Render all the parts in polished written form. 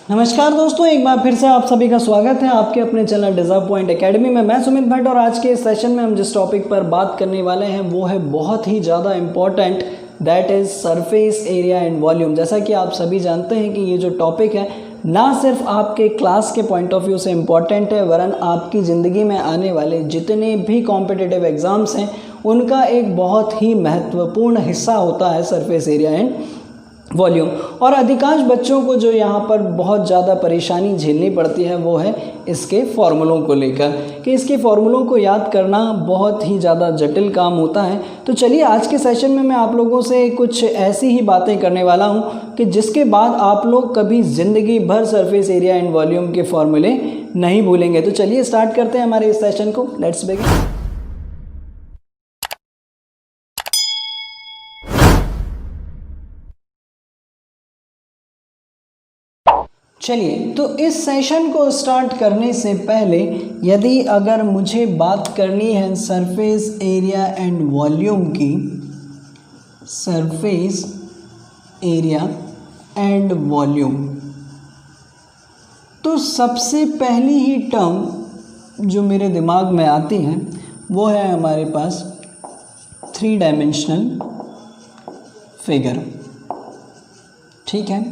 नमस्कार दोस्तों, एक बार फिर से आप सभी का स्वागत है आपके अपने चैनल डिजर्व पॉइंट एकेडमी में। मैं सुमित भट्ट और आज के इस सेशन में हम जिस टॉपिक पर बात करने वाले हैं वो है बहुत ही ज़्यादा important, that is surface area and volume. जैसा कि आप सभी जानते हैं कि ये जो टॉपिक है ना सिर्फ आपके क्लास के पॉइंट ऑफ व्यू से इम्पॉर्टेंट है, वरन आपकी ज़िंदगी में आने वाले जितने भी कॉम्पिटिटिव एग्ज़ाम्स हैं उनका एक बहुत ही महत्वपूर्ण हिस्सा होता है सरफेस एरिया एंड वॉल्यूम। और अधिकांश बच्चों को जो यहाँ पर बहुत ज़्यादा परेशानी झेलनी पड़ती है वो है इसके फॉर्मूलों को लेकर, कि इसके फॉर्मूलों को याद करना बहुत ही ज़्यादा जटिल काम होता है। तो चलिए आज के सेशन में मैं आप लोगों से कुछ ऐसी ही बातें करने वाला हूँ कि जिसके बाद आप लोग कभी ज़िंदगी भर सरफेस एरिया एंड वॉल्यूम के फॉर्मूले नहीं भूलेंगे। तो चलिए स्टार्ट करते हैं हमारे इस सेशन को। Let's begin. चलिए, तो इस सेशन को स्टार्ट करने से पहले यदि अगर मुझे बात करनी है सरफेस एरिया एंड वॉल्यूम की, सरफेस एरिया एंड वॉल्यूम, तो सबसे पहली ही टर्म जो मेरे दिमाग में आती है वो है हमारे पास 3 डायमेंशनल फिगर। ठीक है,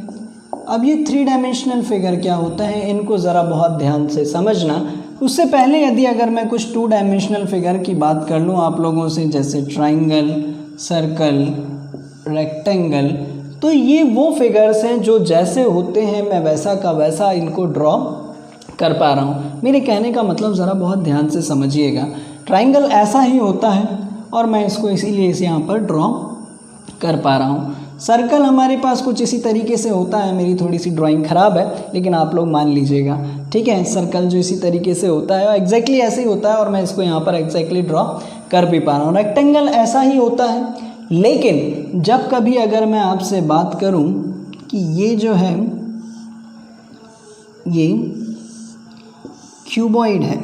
अब ये 3 डायमेंशनल फिगर क्या होता है इनको ज़रा बहुत ध्यान से समझना। उससे पहले यदि अगर मैं कुछ 2 डायमेंशनल फिगर की बात कर लूँ आप लोगों से, जैसे ट्राइंगल, सर्कल, रेक्टेंगल, तो ये वो फिगर्स हैं जो जैसे होते हैं मैं वैसा का वैसा इनको ड्रॉ कर पा रहा हूँ। मेरे कहने का मतलब ज़रा बहुत ध्यान से समझिएगा। ट्राइंगल ऐसा ही होता है और मैं इसको इसीलिए इसे यहाँ पर ड्रॉ कर पा रहा हूँ। सर्कल हमारे पास कुछ इसी तरीके से होता है, मेरी थोड़ी सी ड्राइंग ख़राब है लेकिन आप लोग मान लीजिएगा, ठीक है। सर्कल जो इसी तरीके से होता है, एग्जैक्टली ऐसे ही होता है और मैं इसको यहाँ पर एग्जैक्टली ड्रॉ कर भी पा रहा हूँ। रेक्टेंगल ऐसा ही होता है, लेकिन जब कभी अगर मैं आपसे बात करूँ कि ये जो है ये क्यूबॉइड है,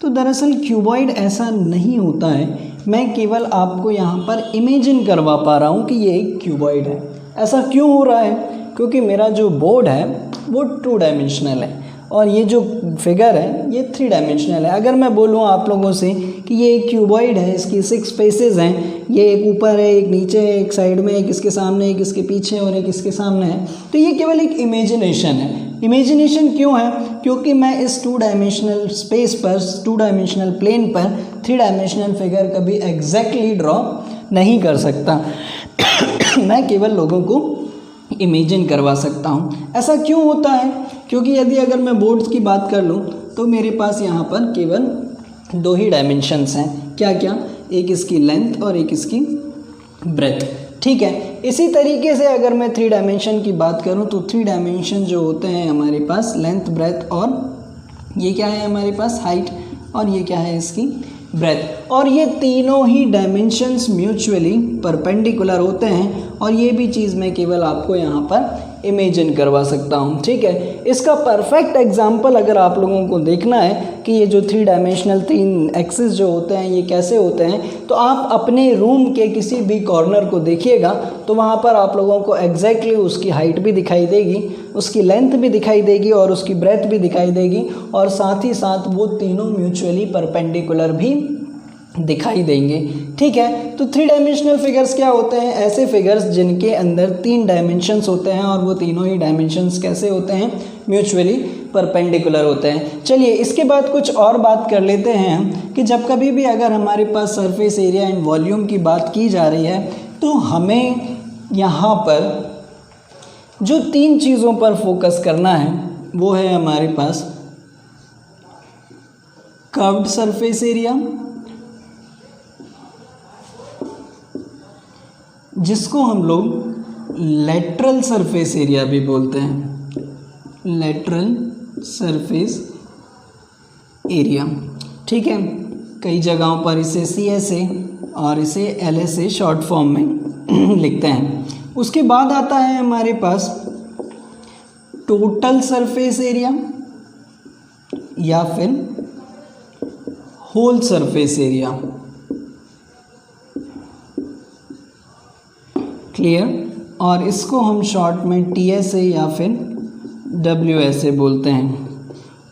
तो दरअसल क्यूबॉइड ऐसा नहीं होता है। मैं केवल आपको यहाँ पर इमेजिन करवा पा रहा हूँ कि ये एक क्यूबॉइड है। ऐसा क्यों हो रहा है? क्योंकि मेरा जो बोर्ड है वो 2 डायमेंशनल है और ये जो फिगर है ये 3 डायमेंशनल है। अगर मैं बोलूँ आप लोगों से कि ये एक क्यूबॉइड है, इसकी 6 फेसेस हैं, ये एक ऊपर है, एक नीचे है, एक साइड में, एक इसके सामने, एक इसके पीछे और एक इसके सामने है, तो ये केवल एक इमेजिनेशन है। इमेजिनेशन क्यों है? क्योंकि मैं इस 2 डायमेंशनल स्पेस पर, 2 डायमेंशनल प्लेन पर 3 डायमेंशनल फिगर कभी एग्जैक्टली ड्रॉ नहीं कर सकता। मैं केवल लोगों को इमेजिन करवा सकता हूँ। ऐसा क्यों होता है? क्योंकि यदि अगर मैं बोर्ड्स की बात कर लूँ तो मेरे पास यहाँ पर केवल 2 ही डायमेंशंस हैं। क्या क्या? एक इसकी लेंथ और एक इसकी ब्रेथ। ठीक है, इसी तरीके से अगर मैं 3 डायमेंशन की बात करूं तो 3 डायमेंशन जो होते हैं हमारे पास लेंथ, ब्रेथ और ये क्या है हमारे पास हाइट, और ये क्या है इसकी ब्रेथ। और ये तीनों ही डायमेंशंस म्यूचुअली परपेंडिकुलर होते हैं और ये भी चीज़ मैं केवल आपको यहाँ पर इमेजिन करवा सकता हूँ। ठीक है, इसका परफेक्ट एग्जाम्पल अगर आप लोगों को देखना है कि ये जो 3 डायमेंशनल 3 एक्सिस जो होते हैं ये कैसे होते हैं, तो आप अपने रूम के किसी भी कॉर्नर को देखिएगा तो वहाँ पर आप लोगों को एग्जैक्टली उसकी हाइट भी दिखाई देगी, उसकी लेंथ भी दिखाई देगी और उसकी ब्रेथ भी दिखाई देगी, और साथ ही साथ वो तीनों म्यूचुअली परपेंडिकुलर भी दिखाई देंगे। ठीक है, तो 3 डायमेंशनल फिगर्स क्या होते हैं? ऐसे फिगर्स जिनके अंदर 3 डायमेंशंस होते हैं और वो तीनों ही डायमेंशंस कैसे होते हैं? म्यूचुअली परपेंडिकुलर होते हैं। चलिए इसके बाद कुछ और बात कर लेते हैं हम कि जब कभी भी अगर हमारे पास सरफेस एरिया एंड वॉल्यूम की बात की जा रही है तो हमें यहाँ पर जो 3 चीज़ों पर फोकस करना है वो है हमारे पास कर्व्ड सरफेस एरिया, जिसको हम लोग लेटरल सरफेस एरिया भी बोलते हैं, लेटरल सरफेस एरिया। ठीक है, कई जगहों पर इसे CSA और इसे LSA शॉर्ट फॉर्म में लिखते हैं। उसके बाद आता है हमारे पास टोटल सरफेस एरिया या फिर होल सरफेस एरिया। क्लियर? और इसको हम शॉर्ट में TSA या फिर W ऐसे बोलते हैं।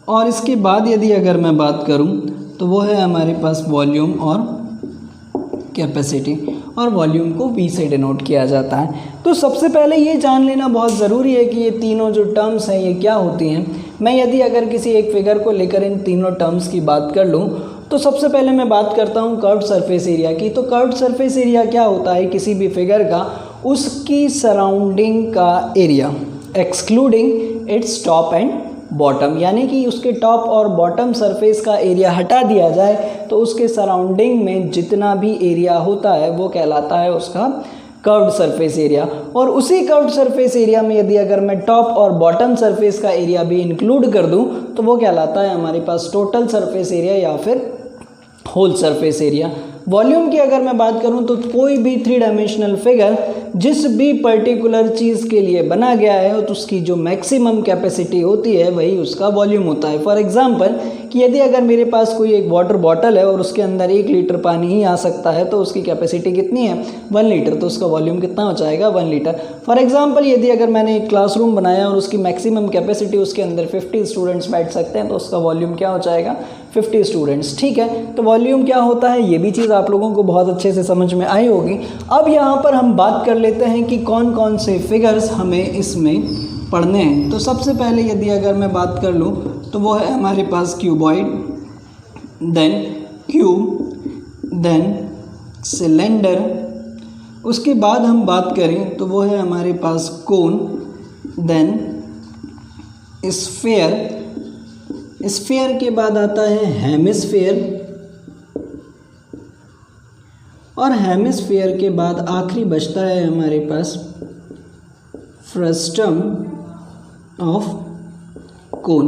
और इसके बाद यदि अगर मैं बात करूं तो वो है हमारे पास वॉल्यूम और कैपेसिटी, और वॉल्यूम को V से डिनोट किया जाता है। तो सबसे पहले ये जान लेना बहुत ज़रूरी है कि ये तीनों जो टर्म्स हैं ये क्या होती हैं। मैं यदि अगर किसी एक फिगर को लेकर इन तीनों टर्म्स की बात कर लूँ तो सबसे पहले मैं बात करता हूँ कर्व्ड सरफेस एरिया की। तो कर्व्ड सरफेस एरिया क्या होता है, किसी भी फिगर का उसकी सराउंडिंग का area excluding its top and bottom, यानी कि उसके टॉप और बॉटम सरफेस का एरिया हटा दिया जाए तो उसके सराउंडिंग में जितना भी एरिया होता है वो कहलाता है उसका कर्व्ड सरफेस एरिया। और उसी कर्व्ड सरफेस एरिया में यदि अगर मैं टॉप और बॉटम सरफेस का एरिया भी इंक्लूड कर दूं तो वो कहलाता है हमारे पास टोटल सरफेस एरिया या फिर होल सरफेस एरिया। वॉल्यूम की अगर मैं बात करूं तो कोई भी 3 डायमेंशनल फिगर जिस भी पर्टिकुलर चीज़ के लिए बना गया है तो उसकी जो मैक्सिमम कैपेसिटी होती है वही उसका वॉल्यूम होता है। फॉर एग्जांपल कि यदि अगर मेरे पास कोई एक वाटर बॉटल है और उसके अंदर 1 लीटर पानी ही आ सकता है तो उसकी कैपेसिटी कितनी है 1 लीटर, तो उसका वॉल्यूम कितना हो जाएगा 1 लीटर। फॉर एग्जाम्पल यदि अगर मैंने एक क्लासरूम बनाया और उसकी मैक्सिमम कैपेसिटी उसके अंदर 50 स्टूडेंट्स बैठ सकते हैं तो उसका वॉल्यूम क्या हो जाएगा 50 स्टूडेंट्स। ठीक है, तो वॉल्यूम क्या होता है ये भी चीज़ आप लोगों को बहुत अच्छे से समझ में आई होगी। अब यहाँ पर हम बात कर लेते हैं कि कौन कौन से फिगर्स हमें इसमें पढ़ने हैं। तो सबसे पहले यदि अगर मैं बात कर लूँ तो वो है हमारे पास cuboid, then cube, then cylinder. उसके बाद हम बात करें तो वो है हमारे पास कोन, देन स्फीयर। स्फीयर के बाद आता है हेमिस्फीयर, और हेमिस्फीयर के बाद आखिरी बचता है हमारे पास फ्रस्टम ऑफ कोन।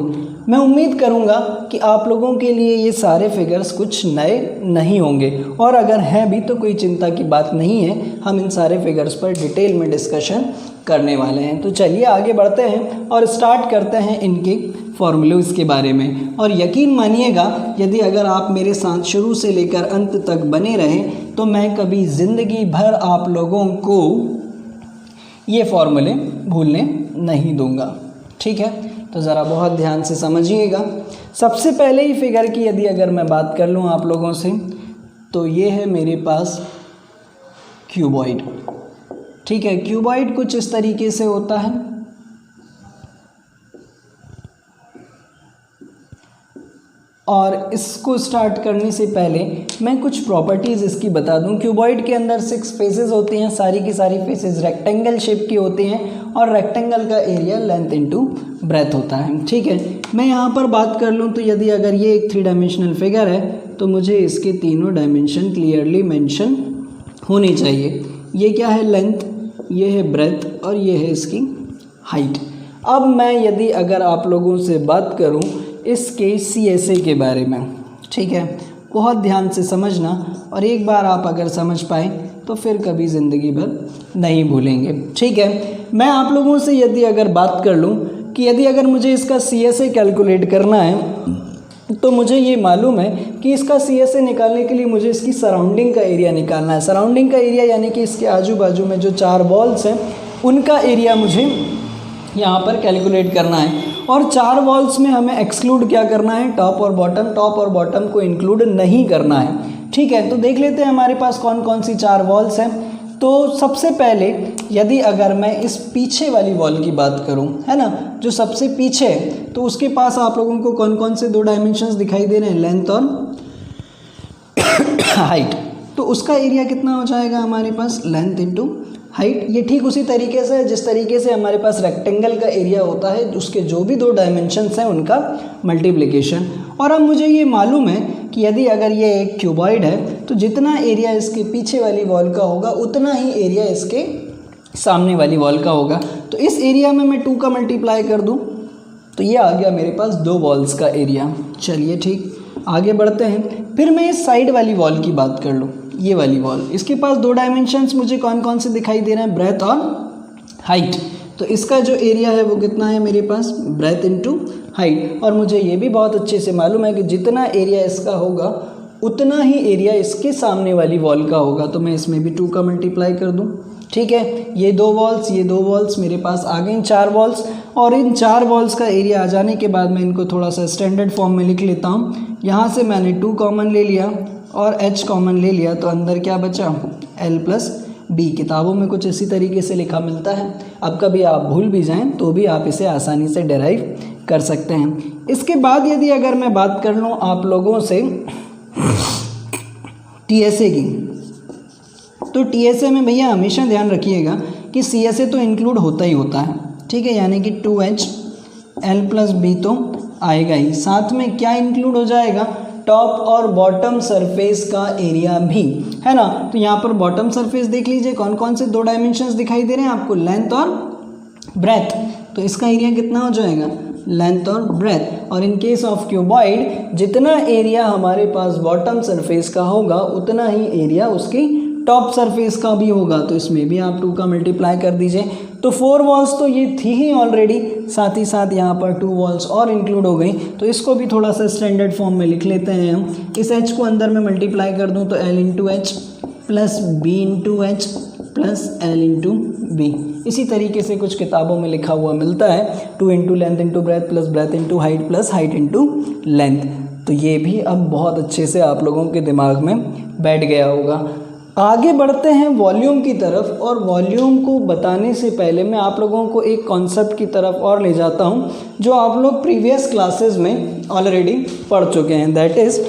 मैं उम्मीद करूंगा कि आप लोगों के लिए ये सारे फिगर्स कुछ नए नहीं होंगे, और अगर हैं भी तो कोई चिंता की बात नहीं है, हम इन सारे फिगर्स पर डिटेल में डिस्कशन करने वाले हैं। तो चलिए आगे बढ़ते हैं और स्टार्ट करते हैं इनके फॉर्मूलेज के बारे में। और यकीन मानिएगा यदि अगर आप मेरे साथ शुरू से लेकर अंत तक बने रहें तो मैं कभी ज़िंदगी भर आप लोगों को ये फॉर्मूले भूलने नहीं दूंगा। ठीक है, तो ज़रा बहुत ध्यान से समझिएगा। सबसे पहले ही फिगर की यदि अगर मैं बात कर लूँ आप लोगों से तो ये है मेरे पास क्यूबॉइड। ठीक है, क्यूबॉइड कुछ इस तरीके से होता है। और इसको स्टार्ट करने से पहले मैं कुछ प्रॉपर्टीज़ इसकी बता दूं। क्यूबॉइड के अंदर 6 फेसेस होती हैं, सारी की सारी फेसेस रेक्टेंगल शेप की होती हैं, और रेक्टेंगल का एरिया लेंथ इनटू ब्रेथ होता है। ठीक है, मैं यहाँ पर बात कर लूँ तो यदि अगर ये एक 3 डायमेंशनल फिगर है तो मुझे इसके तीनों डायमेंशन क्लियरली मेंशन होनी चाहिए। ये क्या है लेंथ, ये है ब्रेथ, और ये है इसकी हाइट। अब मैं यदि अगर आप लोगों से बात करूं इसके CSA के बारे में, ठीक है, बहुत ध्यान से समझना, और एक बार आप अगर समझ पाए तो फिर कभी ज़िंदगी भर नहीं भूलेंगे। ठीक है, मैं आप लोगों से यदि अगर बात कर लूं कि यदि अगर मुझे इसका CSA कैलकुलेट करना है तो मुझे ये मालूम है कि इसका CSA निकालने के लिए मुझे इसकी सराउंडिंग का एरिया निकालना है। सराउंडिंग का एरिया यानी कि इसके आजू बाजू में जो 4 वॉल्स हैं उनका एरिया मुझे यहाँ पर कैलकुलेट करना है। और 4 वॉल्स में हमें एक्सक्लूड क्या करना है, टॉप और बॉटम। टॉप और बॉटम को इंक्लूड नहीं करना है। ठीक है, तो देख लेते हैं हमारे पास कौन कौन सी 4 वॉल्स हैं। तो सबसे पहले यदि अगर मैं इस पीछे वाली वॉल की बात करूं, है ना, जो सबसे पीछे है, तो उसके पास आप लोगों को कौन कौन से 2 डायमेंशंस दिखाई दे रहे हैं, लेंथ और हाइट। तो उसका एरिया कितना हो जाएगा हमारे पास, लेंथ इनटू हाइट। ये ठीक उसी तरीके से जिस तरीके से हमारे पास रेक्टेंगल का एरिया होता है, उसके जो भी 2 डायमेंशंस हैं उनका मल्टीप्लिकेशन। और अब मुझे ये मालूम है कि यदि अगर ये एक क्यूबॉइड है तो जितना एरिया इसके पीछे वाली वॉल का होगा उतना ही एरिया इसके सामने वाली वॉल का होगा। तो इस एरिया में मैं 2 का मल्टीप्लाई कर दूँ तो ये आ गया मेरे पास 2 वॉल्स का एरिया। चलिए ठीक, आगे बढ़ते हैं। फिर मैं इस साइड वाली वॉल की बात कर लूँ, ये वाली वॉल, इसके पास 2 डायमेंशंस मुझे कौन कौन से दिखाई दे रहे हैं, ब्रेथ और हाइट। तो इसका जो एरिया है वो कितना है मेरे पास, ब्रेथ इनटू हाइट। और मुझे ये भी बहुत अच्छे से मालूम है कि जितना एरिया इसका होगा उतना ही एरिया इसके सामने वाली वॉल का होगा। तो मैं इसमें भी 2 का मल्टीप्लाई कर दूँ। ठीक है, ये 2 वॉल्स, ये 2 वॉल्स मेरे पास आ गई 4 वॉल्स। और इन 4 वॉल्स का एरिया आ जाने के बाद मैं इनको थोड़ा सा स्टैंडर्ड फॉर्म में लिख लेता हूँ। यहाँ से मैंने 2 कॉमन ले लिया और h कॉमन ले लिया, तो अंदर क्या बचा, l प्लस b। किताबों में कुछ इसी तरीके से लिखा मिलता है। अब कभी आप भूल भी जाएं तो भी आप इसे आसानी से डेराइव कर सकते हैं। इसके बाद यदि अगर मैं बात कर लूँ आप लोगों से TSA की, तो TSA में भैया हमेशा ध्यान रखिएगा कि CSA तो इंक्लूड होता ही होता है, ठीक है, यानी कि 2h l प्लस b तो आएगा ही, साथ में क्या इंक्लूड हो जाएगा, टॉप और बॉटम सरफेस का एरिया भी, है ना। तो यहाँ पर बॉटम सरफेस देख लीजिए कौन कौन से 2 डायमेंशंस दिखाई दे रहे हैं आपको, लेंथ और ब्रेथ। तो इसका एरिया कितना हो जाएगा, लेंथ और ब्रेथ। और इन केस ऑफ क्यूबॉइड जितना एरिया हमारे पास बॉटम सरफेस का होगा उतना ही एरिया उसकी टॉप सरफेस का भी होगा। तो इसमें भी आप 2 का मल्टीप्लाई कर दीजिए। तो 4 वॉल्स तो ये थी ही ऑलरेडी, साथ ही साथ यहाँ पर 2 वॉल्स और इंक्लूड हो गई। तो इसको भी थोड़ा सा स्टैंडर्ड फॉर्म में लिख लेते हैं हम। इस h को अंदर में मल्टीप्लाई कर दूँ तो l into H plus B into H plus L into B. इसी तरीके से कुछ किताबों में लिखा हुआ मिलता है 2 into length into breadth plus breadth into height plus height into length. तो ये भी अब बहुत अच्छे से आप लोगों के दिमाग में बैठ गया होगा। आगे बढ़ते हैं वॉल्यूम की तरफ, और वॉल्यूम को बताने से पहले मैं आप लोगों को एक कॉन्सेप्ट की तरफ और ले जाता हूँ जो आप लोग प्रीवियस क्लासेस में ऑलरेडी पढ़ चुके हैं, दैट इज़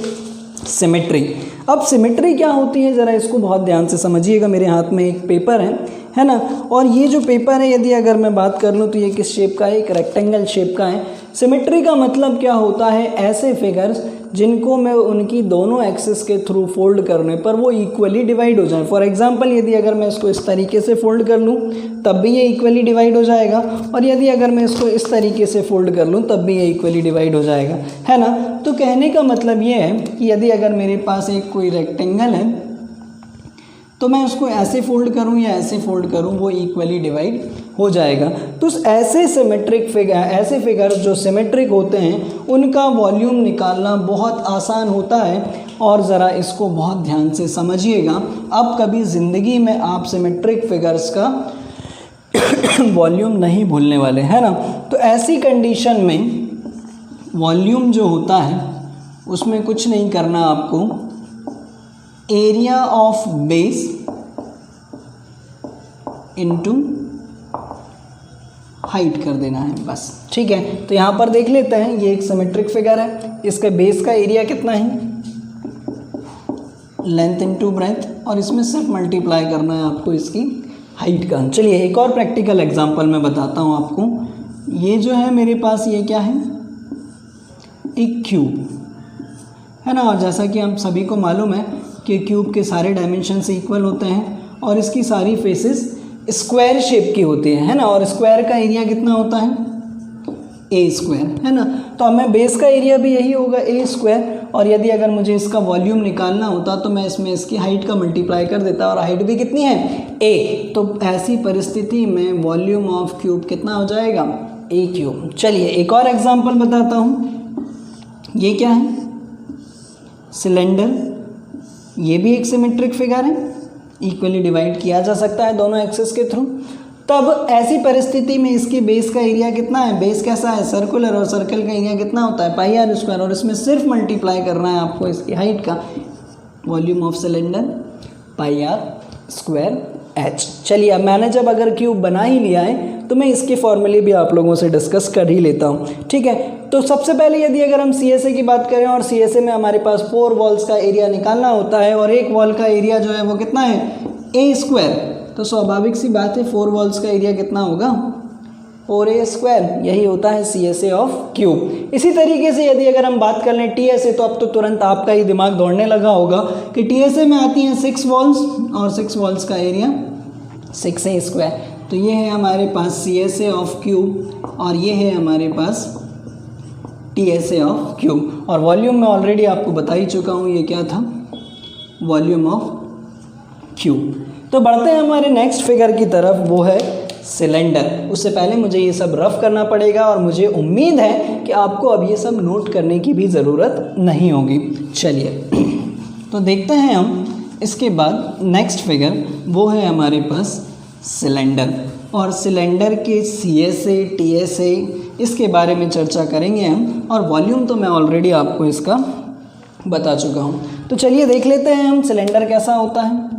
सिमेट्री। अब सिमेट्री क्या होती है ज़रा इसको बहुत ध्यान से समझिएगा। मेरे हाथ में एक पेपर है ना, और ये जो पेपर है यदि अगर मैं बात कर लूँ तो ये किस शेप का है, एक रेक्टेंगल शेप का है। सिमेट्री का मतलब क्या होता है, ऐसे फिगर्स जिनको मैं उनकी दोनों एक्सिस के थ्रू फोल्ड करने पर वो इक्वली डिवाइड हो जाए। फॉर एग्जांपल यदि अगर मैं इसको इस तरीके से फोल्ड कर लूँ तब भी ये इक्वली डिवाइड हो जाएगा, और यदि अगर मैं इसको इस तरीके से फोल्ड कर लूँ तब भी ये इक्वली डिवाइड हो जाएगा, है ना। तो कहने का मतलब ये है कि यदि अगर मेरे पास एक कोई रेक्टेंगल है तो मैं उसको ऐसे फोल्ड करूं या ऐसे फोल्ड करूं वो इक्वली डिवाइड हो जाएगा। तो ऐसे सिमेट्रिक फिगर, ऐसे फिगर जो सिमेट्रिक होते हैं उनका वॉल्यूम निकालना बहुत आसान होता है। और ज़रा इसको बहुत ध्यान से समझिएगा, अब कभी ज़िंदगी में आप सिमेट्रिक फिगर्स का वॉल्यूम नहीं भूलने वाले, है ना। तो ऐसी कंडीशन में वॉल्यूम जो होता है उसमें कुछ नहीं करना आपको, area of base into height कर देना है बस, ठीक है। तो यहाँ पर देख लेते हैं, ये एक सिमेट्रिक फिगर है, इसके बेस का एरिया कितना है, लेंथ इनटू ब्रेथ, और इसमें सिर्फ मल्टीप्लाई करना है आपको इसकी हाइट का। चलिए एक और प्रैक्टिकल एग्जांपल मैं बताता हूँ आपको। ये जो है मेरे पास ये क्या है, एक क्यूब है ना, और जैसा कि हम सभी को मालूम है कि क्यूब के सारे डायमेंशंस इक्वल होते हैं और इसकी सारी फेसेस स्क्वायर शेप की होती है ना, और स्क्वायर का एरिया कितना होता है, ए स्क्वायर, है ना। तो अब मैं बेस का एरिया भी यही होगा ए स्क्वायर, और यदि अगर मुझे इसका वॉल्यूम निकालना होता तो मैं इसमें इसकी हाइट का मल्टीप्लाई कर देता, और हाइट भी कितनी है, ए। तो ऐसी परिस्थिति में वॉल्यूम ऑफ क्यूब कितना हो जाएगा, ए क्यूब। चलिए एक और एग्जाम्पल बताता हूँ। ये क्या है, सिलेंडर, ये भी एक सिमेट्रिक फिगर है, इक्वली डिवाइड किया जा सकता है दोनों एक्सिस के थ्रू। तब ऐसी परिस्थिति में इसके बेस का एरिया कितना है, बेस कैसा है, सर्कुलर, और सर्कल का एरिया कितना होता है, पाई आर स्क्वायर, और इसमें सिर्फ मल्टीप्लाई करना है आपको इसकी हाइट का, volume of cylinder pi are square h. चलिए अब मैंने जब अगर क्यूब बना ही लिया है तो मैं इसके फॉर्मूले भी आप लोगों से डिस्कस कर ही लेता हूँ, ठीक है। तो सबसे पहले यदि अगर हम CSA की बात करें, और CSA में हमारे पास 4 वॉल्स का एरिया निकालना होता है, और एक वॉल का एरिया जो है वो कितना है, ए स्क्वायर। तो स्वाभाविक सी बात है 4 वॉल्स का एरिया कितना होगा, 4a स्क्वायर, यही होता है CSA ऑफ क्यूब। इसी तरीके से यदि अगर हम बात कर लें TSA, तो अब तो तुरंत आपका ही दिमाग दौड़ने लगा होगा कि TSA में आती हैं 6 वॉल्स, और 6 वॉल्स का एरिया 6a स्क्वायर। तो ये है हमारे पास CSA ऑफ क्यूब, और ये है हमारे पास TSA ऑफ क्यूब। और वॉल्यूम में ऑलरेडी आपको बता ही चुका हूँ ये क्या था, वॉल्यूम ऑफ क्यूब। तो बढ़ते हैं हमारे नेक्स्ट फिगर की तरफ, वो है सिलेंडर। उससे पहले मुझे ये सब रफ करना पड़ेगा, और मुझे उम्मीद है कि आपको अब ये सब नोट करने की भी ज़रूरत नहीं होगी। चलिए तो देखते हैं हम इसके बाद नेक्स्ट फिगर, वो है हमारे पास सिलेंडर, और सिलेंडर के CSA TSA इसके बारे में चर्चा करेंगे हम, और वॉल्यूम तो मैं ऑलरेडी आपको इसका बता चुका हूँ। तो चलिए देख लेते हैं हम सिलेंडर कैसा होता है।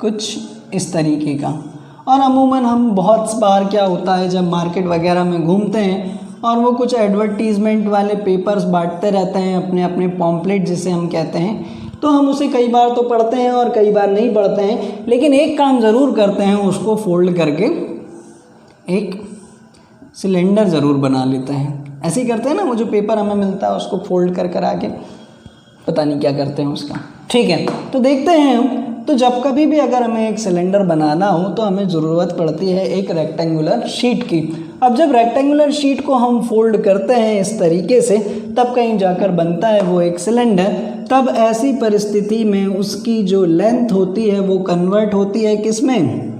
कुछ इस तरीके का, और अमूमन हम बहुत बार क्या होता है जब मार्केट वगैरह में घूमते हैं और वो कुछ एडवर्टीज़मेंट वाले पेपर्स बांटते रहते हैं, अपने अपने पॉम्पलेट जिसे हम कहते हैं, तो हम उसे कई बार तो पढ़ते हैं और कई बार नहीं पढ़ते हैं, लेकिन एक काम ज़रूर करते हैं, उसको फोल्ड करके एक सिलेंडर ज़रूर बना लेते हैं। ऐसे ही करते हैं ना, वो जो पेपर हमें मिलता है उसको फोल्ड कर कर आके पता नहीं क्या करते हैं उसका। ठीक है, तो देखते हैं हम। तो जब कभी भी अगर हमें एक सिलेंडर बनाना हो तो हमें ज़रूरत पड़ती है एक रेक्टेंगुलर शीट की। अब जब रेक्टेंगुलर शीट को हम फोल्ड करते हैं इस तरीके से, तब कहीं जाकर बनता है वो एक सिलेंडर। तब ऐसी परिस्थिति में उसकी जो लेंथ होती है वो कन्वर्ट होती है किसमें?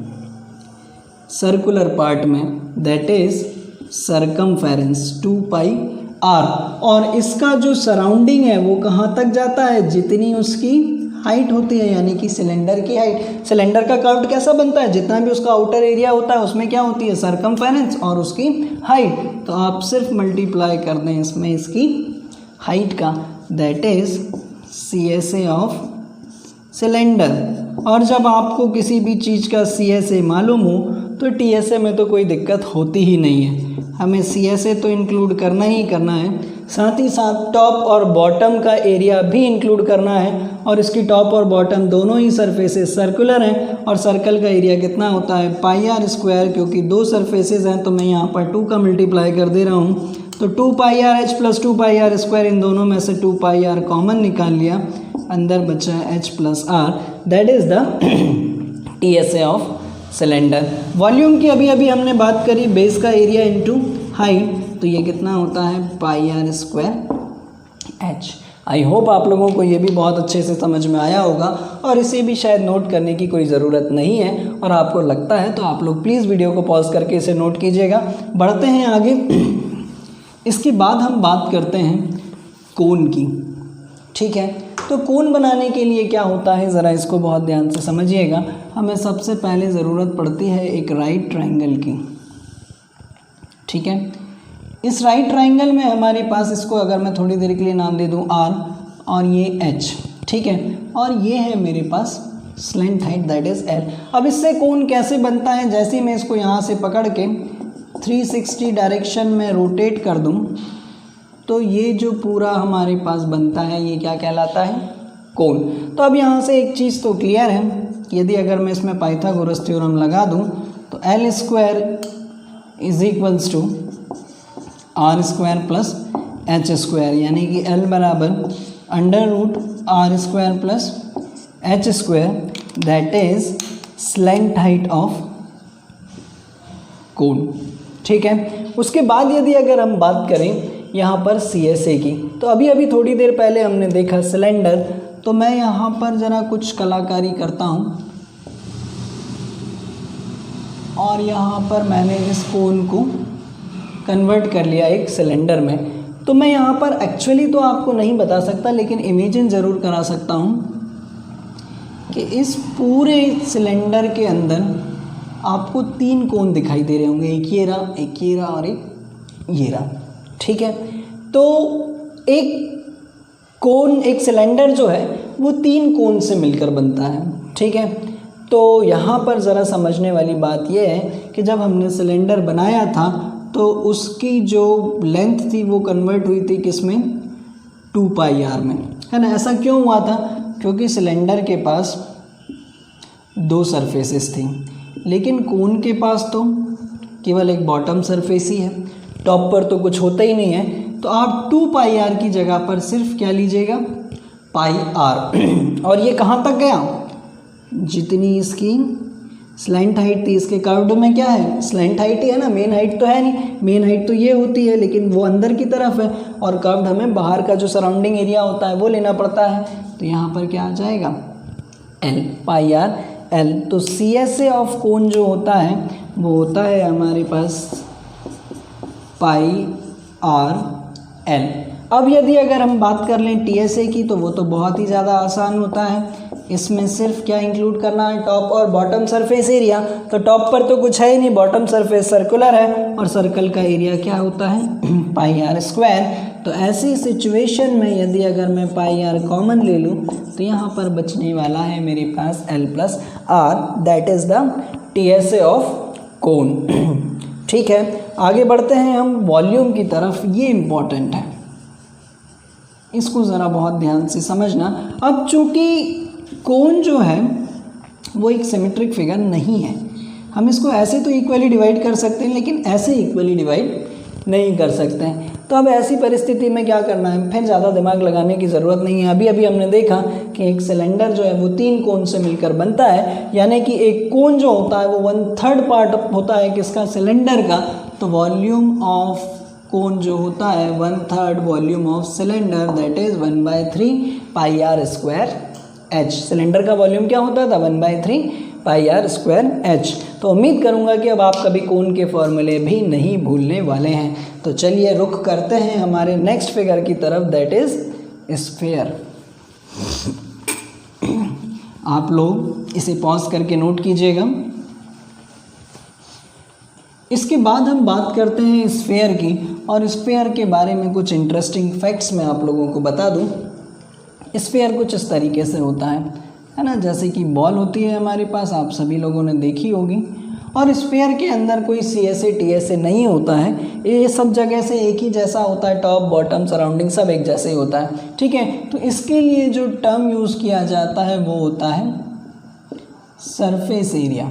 सर्कुलर पार्ट में, दैट इज सर्कमफेरेंस 2πr। और इसका जो सराउंडिंग है वो कहाँ तक जाता है? जितनी उसकी हाइट होती है, यानी कि सिलेंडर की हाइट। सिलेंडर का कर्व कैसा बनता है? जितना भी उसका आउटर एरिया होता है उसमें क्या होती है? सर्कमफेरेंस और उसकी हाइट। तो आप सिर्फ मल्टीप्लाई कर दें इसमें इसकी हाइट का, that is CSA of cylinder. और जब आपको किसी भी चीज़ का CSA मालूम हो तो TSA में तो कोई दिक्कत होती ही नहीं है। हमें CSA तो इंक्लूड करना ही करना है, साथ ही साथ टॉप और बॉटम का एरिया भी इंक्लूड करना है। और इसकी टॉप और बॉटम दोनों ही सरफेसेस सर्कुलर हैं, और सर्कल का एरिया कितना होता है? πr²। क्योंकि दो सरफेसेस हैं तो मैं यहाँ पर 2 का मल्टीप्लाई कर दे रहा हूँ, तो 2πrh + 2πr²। इन दोनों में से 2πr कॉमन निकाल लिया, अंदर बचा h + r, that is the TSA of cylinder. Volume की अभी अभी हमने बात करी, बेस का एरिया इनटू हाइट, तो ये कितना होता है? πr²h। आई होप आप लोगों को ये भी बहुत अच्छे से समझ में आया होगा, और इसे भी शायद नोट करने की कोई ज़रूरत नहीं है, और आपको लगता है तो आप लोग प्लीज़ वीडियो को पॉज करके इसे नोट कीजिएगा। बढ़ते हैं आगे। इसके बाद हम बात करते हैं कोन की। ठीक है, तो कोन बनाने के लिए क्या होता है, ज़रा इसको बहुत ध्यान से समझिएगा। हमें सबसे पहले ज़रूरत पड़ती है एक राइट ट्रायंगल की। ठीक है, इस राइट ट्रायंगल में हमारे पास, इसको अगर मैं थोड़ी देर के लिए नाम दे दूं R, और ये H। ठीक है, और ये है मेरे पास slant height, that is L। अब इससे कोन कैसे बनता है? जैसे ही मैं इसको यहाँ से पकड़ के 360 डायरेक्शन में रोटेट कर दूं, तो ये जो पूरा हमारे पास बनता है ये क्या कहलाता है? कोन। तो अब यहाँ से एक चीज़ तो क्लियर है, यदि अगर मैं इसमें पाइथागोरस थ्योरम लगा दूँ तो L² = R² + H², यानी कि L बराबर √R² + H², that is slant height of cone. ठीक है, उसके बाद यदि अगर हम बात करें यहाँ पर CSA की, तो अभी अभी थोड़ी देर पहले हमने देखा सिलेंडर, तो मैं यहाँ पर ज़रा कुछ कलाकारी करता हूँ, और यहाँ पर मैंने इस कोन को कन्वर्ट कर लिया एक सिलेंडर में। तो मैं यहाँ पर एक्चुअली तो आपको नहीं बता सकता, लेकिन इमेजिन ज़रूर करा सकता हूँ कि इस पूरे सिलेंडर के अंदर आपको 3 कोन दिखाई दे रहे होंगे, एक ये रहा, एक ये रहा, और एक ये रहा। ठीक है, तो एक कोन, एक सिलेंडर जो है वो 3 कोन से मिलकर बनता है। ठीक है, तो यहाँ पर ज़रा समझने वाली बात यह है कि जब हमने सिलेंडर बनाया था तो उसकी जो लेंथ थी वो कन्वर्ट हुई थी किसमें? 2πr में, है ना। ऐसा क्यों हुआ था? क्योंकि सिलेंडर के पास 2 सरफेसेस थी, लेकिन कोन के पास तो केवल एक बॉटम सरफेस ही है, टॉप पर तो कुछ होता ही नहीं है। तो आप 2πr की जगह पर सिर्फ क्या लीजिएगा? πr। और ये कहाँ तक गया? जितनी इसकी स्लेंट हाइट थी, इसके कर्व्ड में क्या है? स्लेंट हाइट ही है ना, मेन हाइट तो है नहीं। मेन हाइट तो ये होती है, लेकिन वो अंदर की तरफ है, और कर्व्ड हमें बाहर का जो सराउंडिंग एरिया होता है वो लेना पड़ता है। तो यहाँ पर क्या आ जाएगा? L, πr L। तो CSA ऑफ कोन जो होता है वो होता है हमारे पास πr L। अब यदि अगर हम बात कर लें TSA की, तो वो तो बहुत ही ज़्यादा आसान होता है। इसमें सिर्फ क्या इंक्लूड करना है, टॉप और बॉटम सरफेस एरिया। तो टॉप पर तो कुछ है ही नहीं, बॉटम सरफेस सर्कुलर है और सर्कल का एरिया क्या होता है पाई आर स्क्वायर। तो ऐसी सिचुएशन में यदि अगर मैं पाई आर कॉमन ले लूँ तो यहाँ पर बचने वाला है मेरे पास L plus R, that is the TSA of cone. ठीक है, आगे बढ़ते हैं हम वॉल्यूम की तरफ। ये इम्पॉर्टेंट है, इसको ज़रा बहुत ध्यान से समझना। अब चूँकि कोन जो है वो एक सिमेट्रिक फिगर नहीं है, हम इसको ऐसे तो इक्वली डिवाइड कर सकते हैं लेकिन ऐसे इक्वली डिवाइड नहीं कर सकते हैं। तो अब ऐसी परिस्थिति में क्या करना है, फिर ज़्यादा दिमाग लगाने की ज़रूरत नहीं है। अभी अभी हमने देखा कि एक सिलेंडर जो है वो 3 कोन से मिलकर बनता है, यानी कि एक कोन जो होता है वो 1/3 पार्ट होता है किसका, सिलेंडर का। तो वॉल्यूम ऑफ कोन जो होता है 1/3 volume of cylinder, that is 1/3 pi are square h. Cylinder का वॉल्यूम क्या होता था, 1/3 पाई आर स्क्वायर एच। तो उम्मीद करूंगा कि अब आप कभी कोन के फॉर्मूले भी नहीं भूलने वाले हैं। तो चलिए रुख करते हैं हमारे नेक्स्ट फिगर की तरफ, दैट इज़ स्फीयर। आप लोग इसे पॉज करके नोट कीजिएगा। इसके बाद हम बात करते हैं स्फीयर की, और स्फीयर के बारे में कुछ इंटरेस्टिंग फैक्ट्स मैं आप लोगों को बता दूं। स्फीयर कुछ इस तरीके से होता है ना, जैसे कि बॉल होती है हमारे पास, आप सभी लोगों ने देखी होगी। और स्फीयर के अंदर कोई CSA TSA नहीं होता है, ये सब जगह से एक ही जैसा होता है, टॉप बॉटम सराउंडिंग सब एक जैसे ही होता है। ठीक है, तो इसके लिए जो टर्म यूज़ किया जाता है वो होता है सरफेस एरिया।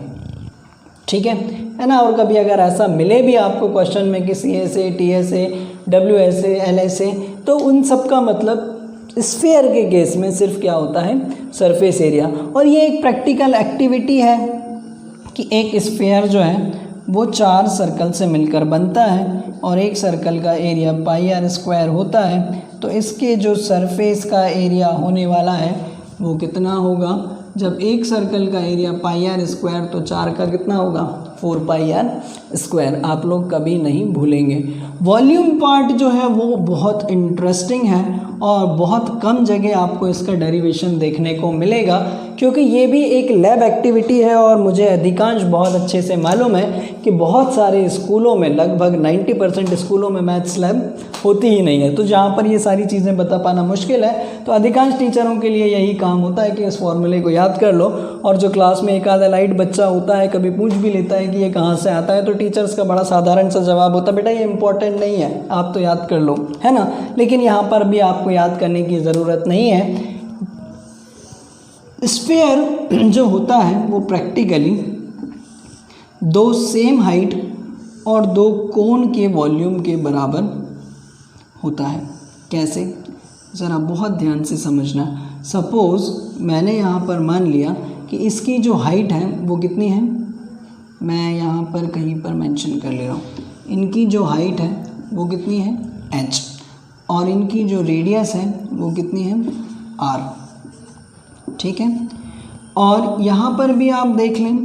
ठीक है ना। और कभी अगर ऐसा मिले भी आपको क्वेश्चन में कि CSA TSA WSA LSA, तो उन सब का मतलब स्फीयर के केस में सिर्फ क्या होता है, सरफेस एरिया। और ये एक प्रैक्टिकल एक्टिविटी है कि एक स्फीयर जो है वो 4 सर्कल से मिलकर बनता है और एक सर्कल का एरिया पाई आर स्क्वायर होता है। तो इसके जो सरफेस का एरिया होने वाला है वो कितना होगा, जब एक सर्कल का एरिया पाई आर स्क्वायर तो 4 का कितना होगा, 4 पाई आर स्क्वायर। आप लोग कभी नहीं भूलेंगे। वॉल्यूम पार्ट जो है वो बहुत इंटरेस्टिंग है और बहुत कम जगह आपको इसका डेरिवेशन देखने को मिलेगा, क्योंकि ये भी एक लैब एक्टिविटी है। और मुझे अधिकांश बहुत अच्छे से मालूम है कि बहुत सारे स्कूलों में, लगभग 90% स्कूलों में मैथ्स लैब होती ही नहीं है। तो जहाँ पर ये सारी चीज़ें बता पाना मुश्किल है, तो अधिकांश टीचरों के लिए यही काम होता है कि इस फॉर्मूले को याद कर लो। और जो क्लास में एक आधा लाइट बच्चा होता है, कभी पूछ भी लेता है कि ये कहाँ से आता है, तो टीचर्स का बड़ा साधारण सा जवाब होता है, बेटा ये इंपॉर्टेंट नहीं है, आप तो याद कर लो, है ना। लेकिन यहाँ पर भी आपको याद करने की ज़रूरत नहीं है। स्फीयर जो होता है वो प्रैक्टिकली 2 सेम हाइट और 2 कोन के वॉल्यूम के बराबर होता है। कैसे, ज़रा बहुत ध्यान से समझना। सपोज़ मैंने यहाँ पर मान लिया कि इसकी जो हाइट है वो कितनी है, मैं यहाँ पर कहीं पर मेंशन कर ले रहा हूँ। इनकी जो हाइट है वो कितनी है, h, और इनकी जो रेडियस है वो कितनी है, r। ठीक है, और यहाँ पर भी आप देख लें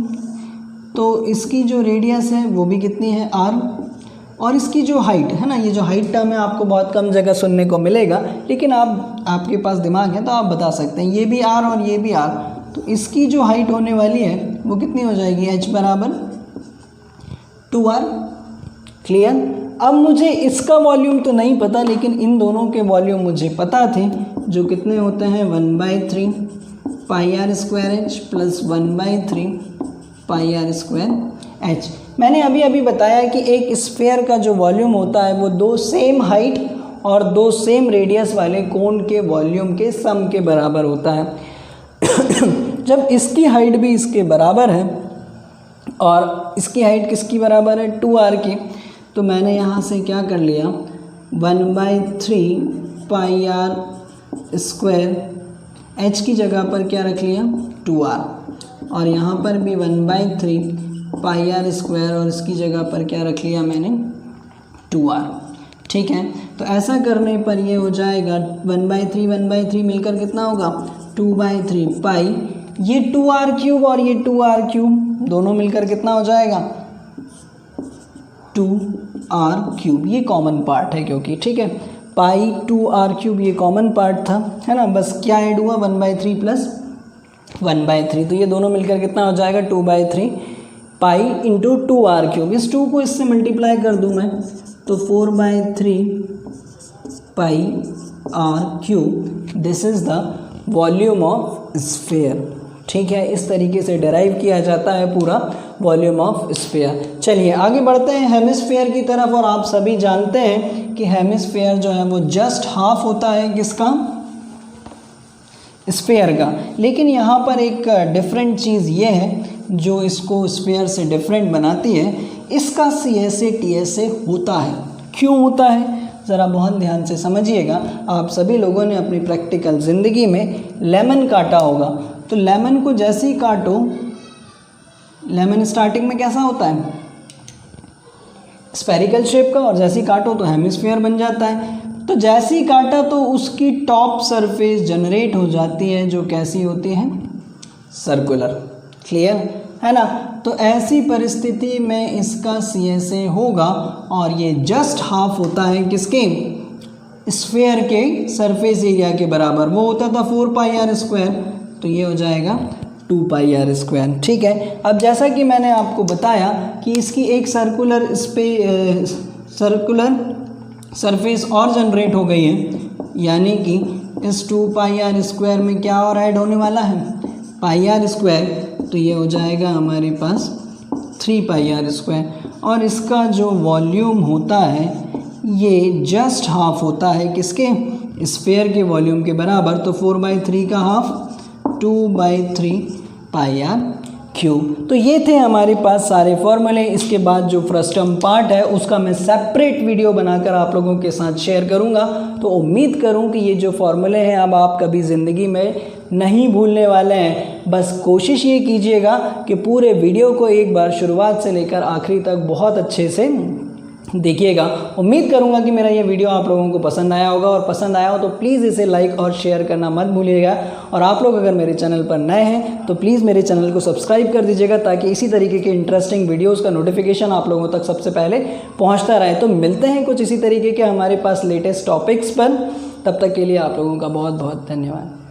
तो इसकी जो रेडियस है वो भी कितनी है, r, और इसकी जो हाइट है ना, ये जो हाइट टर्म है आपको बहुत कम जगह सुनने को मिलेगा, लेकिन आपके पास दिमाग है तो आप बता सकते हैं, ये भी r और ये भी r। तो इसकी जो हाइट होने वाली है वो कितनी हो जाएगी, h बराबर 2r। क्लियर। अब मुझे इसका वॉल्यूम तो नहीं पता, लेकिन इन दोनों के वॉल्यूम मुझे पता थे, जो कितने होते हैं 1/3 pi are square H plus 1/3 pi are square H. मैंने अभी अभी बताया कि एक स्फीयर का जो वॉल्यूम होता है वो 2 सेम हाइट और 2 सेम रेडियस वाले कोन के वॉल्यूम के सम के बराबर होता है। जब इसकी हाइट भी इसके बराबर है और इसकी हाइट किसकी बराबर है, 2r की, तो मैंने यहाँ से क्या कर लिया, 1/3 पाई आर स्क्वायर h की जगह पर क्या रख लिया, 2r, और यहाँ पर भी 1/3 पाई आर स्क्वायर और इसकी जगह पर क्या रख लिया मैंने, 2r। ठीक है, तो ऐसा करने पर ये हो जाएगा 1/3 मिलकर कितना होगा, 2/3 पाई, ये 2r क्यूब और ये 2r क्यूब दोनों मिलकर कितना हो जाएगा, 2r क्यूब। ये कॉमन पार्ट है क्योंकि, ठीक है, पाई 2r क्यूब ये कॉमन पार्ट था, है ना। बस क्या ऐड हुआ, 1/3 प्लस 1/3, तो ये दोनों मिलकर कितना हो जाएगा 2/3 पाई इंटू 2r³। इस 2 को इससे मल्टीप्लाई कर दूँ मैं तो 4/3 पाई r³। This is the volume of sphere. ठीक है, इस तरीके से डिराइव किया जाता है पूरा वॉल्यूम ऑफ स्फीयर। चलिए आगे बढ़ते हैं हेमिस्फीयर की तरफ। और आप सभी जानते हैं कि हेमिस्फीयर जो है वो जस्ट हाफ होता है किसका, स्फीयर का। लेकिन यहाँ पर एक डिफरेंट चीज़ ये है जो इसको स्फीयर से डिफरेंट बनाती है, इसका CSA TSA होता है। क्यों होता है ज़रा बहुत ध्यान से समझिएगा। आप सभी लोगों ने अपनी प्रैक्टिकल ज़िंदगी में लेमन काटा होगा, तो लेमन को जैसे ही काटो, लेमन स्टार्टिंग में कैसा होता है, स्फेरिकल शेप का, और जैसे ही काटो तो हेमिस्फीयर बन जाता है। तो जैसे ही काटा तो उसकी टॉप सरफेस जनरेट हो जाती है जो कैसी होती है, सर्कुलर। क्लियर है ना। तो ऐसी परिस्थिति में इसका CSA होगा और ये जस्ट हाफ होता है किसके, स्फीयर के सरफेस एरिया के बराबर। वो होता था 4πr², तो ये हो जाएगा 2πr²। ठीक है, अब जैसा कि मैंने आपको बताया कि इसकी एक सर्कुलर सरफेस और जनरेट हो गई है, यानी कि इस 2πr² में क्या और ऐड होने वाला है, πr²। तो ये हो जाएगा हमारे पास 3πr²। और इसका जो वॉल्यूम होता है ये जस्ट हाफ होता है किसके, स्फीयर के वॉल्यूम के बराबर। तो 4/3 का हाफ 2/3πr³। तो ये थे हमारे पास सारे फॉर्मूले। इसके बाद जो फ्रस्टम पार्ट है उसका मैं सेपरेट वीडियो बनाकर आप लोगों के साथ शेयर करूंगा। तो उम्मीद करूं कि ये जो फॉर्मूले हैं अब आप कभी ज़िंदगी में नहीं भूलने वाले हैं। बस कोशिश ये कीजिएगा कि पूरे वीडियो को एक बार शुरुआत से लेकर आखिरी तक बहुत अच्छे से देखिएगा। उम्मीद करूंगा कि मेरा ये वीडियो आप लोगों को पसंद आया होगा, और पसंद आया हो तो प्लीज़ इसे लाइक और शेयर करना मत भूलिएगा। और आप लोग अगर मेरे चैनल पर नए हैं तो प्लीज़ मेरे चैनल को सब्सक्राइब कर दीजिएगा, ताकि इसी तरीके के इंटरेस्टिंग वीडियोस का नोटिफिकेशन आप लोगों तक सबसे पहले पहुंचता रहे। तो मिलते हैं कुछ इसी तरीके के हमारे पास लेटेस्ट टॉपिक्स पर। तब तक के लिए आप लोगों का बहुत बहुत धन्यवाद।